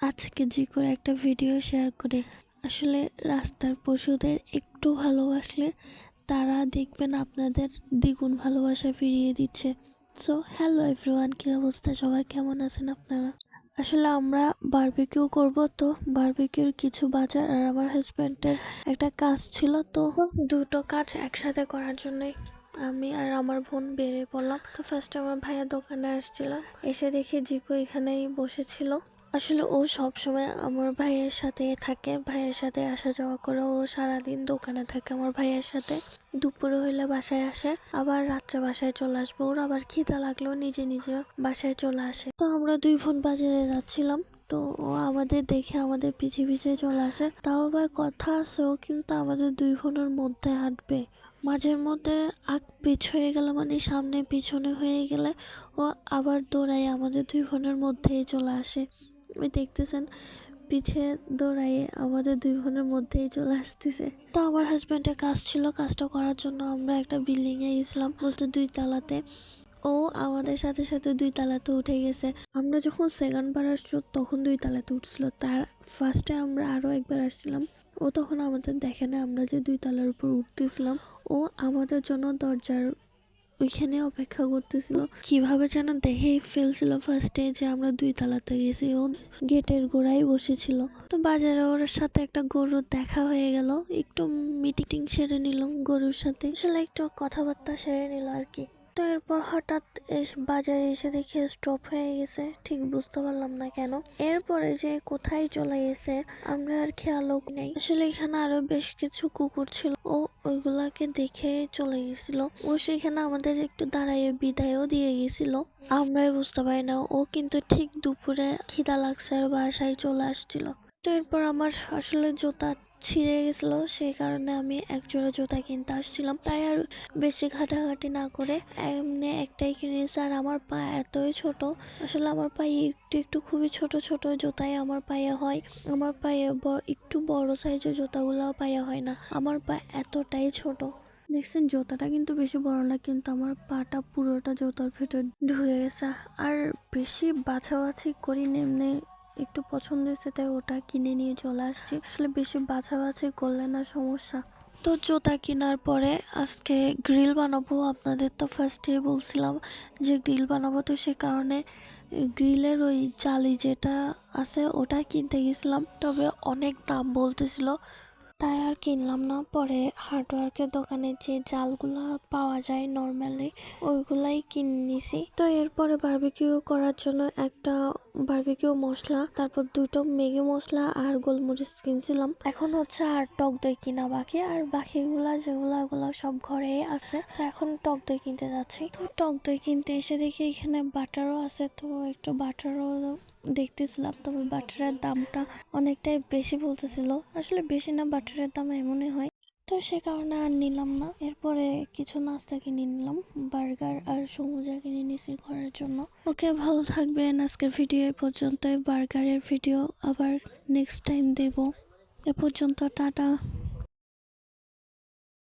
আজকে যে করে একটা ভিডিও শেয়ার করি। আসলে রাস্তার পশুদের একটু ভালোবাসলে তারা দেখবেন আপনাদের দ্বিগুণ ভালোবাসা ফিরিয়ে দিচ্ছে। সো হ্যালো এভরিওয়ান, কী অবস্থা সবার, কেমন আছেন আপনারা? আসলে আমরা বারবিকিউ করব, তো বারবিকিউর কিছু বাজার আর আমার হাজব্যান্ডের একটা কাজ ছিল, তো দুটো কাজ একসাথে করার জন্যই আমি আর আমার বোন বেরিয়ে পড়লাম। তো ফার্স্টে আমার ভাইয়ের দোকানে আসছিলাম, এসে দেখি জিকো এখানেই বসেছিল। আসলে ও সব সময় আমার ভাইয়ের সাথে থাকে, ভাইয়ের সাথে আসা যাওয়া করে, ও সারাদিন দোকানে থাকে আমার ভাইয়ের সাথে। দুপুরে হইলে বাসায় আসে, আবার রাত্রে বাসায় চলে আসবে। ওর আবার খিদা লাগলেও নিজে নিজে বাসায় চলে আসে। তো আমরা দুই বোন বাজারে যাচ্ছিলাম, তো ও আমাদের দেখে আমাদের পিছে পিছে চলে আসে। তাও আবার কথা আছে, ও কিন্তু আমাদের দুই বোনের মধ্যে হাঁটবে। মাঝের মধ্যে আগ পিছ হয়ে গেলে, মানে সামনে পিছনে হয়ে গেলে ও আবার দৌড়ায় আমাদের দুই বোনের মধ্যেই চলে আসে। ওই দেখতেছেন পিছে দৌড়াইয়ে আমাদের দুই বোনের মধ্যেই চলে আসতেছে। তো আমার হাজব্যান্ডের কাজ ছিল, কাজটা করার জন্য আমরা একটা বিল্ডিংয়ে গেছিলাম, বলতে 2 তলাতে। ও আমাদের সাথে সাথে 2 তলাতে উঠে গেছে। আমরা যখন সেকেন্ড বার আসছো তখন 2 তলাতে উঠছিল। তার ফার্স্টে আমরা আরও একবার আসছিলাম, ও তখন আমাদের দেখে না আমরা যে 2 তলার উপর উঠতেছিলাম। ও আমাদের জন্য দরজার ওইখানে অপেক্ষা করতেছিল, কিভাবে যেন দেখেই ফেলছিল ফার্স্টে যে আমরা 2 তলাতে গেছি। ও গেটের গোড়ায় বসেছিল। তো বাজারে ওর সাথে একটা গরুর দেখা হয়ে গেল, একটু মিটিং সেরে নিল গরুর সাথে, আসলে একটু কথাবার্তা সেরে নিল আর কি। তো এরপর হঠাৎ বাজারে এসে দেখে স্টপ হয়ে গেছে, ঠিক বুঝতে পারলাম না কেন। এরপরে যে কোথায় চলে গেছে আমরা আর খেয়ালও নেই। আসলে এখানে আরো বেশ কিছু কুকুর ছিল, ও ওইগুলাকে দেখে চলে গেছিল। ও সেখানে আমাদের একটু দাঁড়াইয়ে বিদায়ও দিয়ে গেছিল, আমরাই বুঝতে পারি না। ও কিন্তু ঠিক দুপুরে খিদা লাগছে আর বাসায় চলে আসছিল। তো এরপর আমার আসলে জুতা ছিঁড়ে গেছিল, সেই কারণে আমি এক জোড়া জুতা কিনতে আসছিলাম। তাই আর বেশি ঘাটাঘাটি না করে এমনি একটাই কিনেছি। আর আমার পা এতই ছোট, আসলে আমার পায়ে একটু একটু খুবই ছোট ছোট জুতাই আমার পায়ে হয়। আমার পায়ে একটু বড় সাইজের জুতাগুলো পায়ে হয় না, আমার পা এতটাই ছোট। দেখছেন জুতাটা কিন্তু বেশি বড় না, কিন্তু আমার পাটা পুরোটা জুতার ভেতর ঢুকে গেছে। আর বেশি বাছাবাছি করি না, এমনি একটু পছন্দ হয়েছে তাই ওটা কিনে নিয়ে চলে আসছি। আসলে বেশি বাছাবাছি করলে না সমস্যা। তো জুতা কেনার পরে আজকে গ্রিল বানাবো, আপনাদের তো ফার্স্টে বলছিলাম যে গ্রিল বানাবো, তো সে কারণে গ্রিলের ওই জালি যেটা আছে ওটা কিনতে গেছিলাম, তবে অনেক দাম বলতেছিল, তাই আর কিনলাম না। পরে হার্ডওয়্যারের দোকানে যে জালগুলা পাওয়া যায় নর্মালি ওইগুলাই কিনে নিছি। তো এরপরে বারবিকিউ করার জন্য একটা বারবিকিউ মশলা, তারপর 2টো ম্যাগি মশলা আর গোলমরিচ কিনছিলাম। এখন হচ্ছে আর টক দই কিনা বাকি, আর বাকিগুলা যেগুলা ওগুলা সব ঘরে আছে। তো এখন টক দই কিনতে যাচ্ছি। তো টক দই কিনতে এসে দেখি এখানে বাটারও আছে, তো একটু বাটারও দেখতেছিলাম, তবে বাটারের দামটা অনেকটাই বেশি বলতেছিল। আসলে বেশি না, বাটারের দাম এমনই হয়, তো সে কারণে আর নিলাম না। এরপরে কিছু নাস্তা কিনে নিলাম, বার্গার আর সমুচা কিনে নিছি ঘরের জন্য। ওকে, ভালো থাকবেন। আজকের ভিডিও এ পর্যন্তই, বার্গারের ভিডিও আবার নেক্সট টাইম দেব। এ পর্যন্ত টাটা।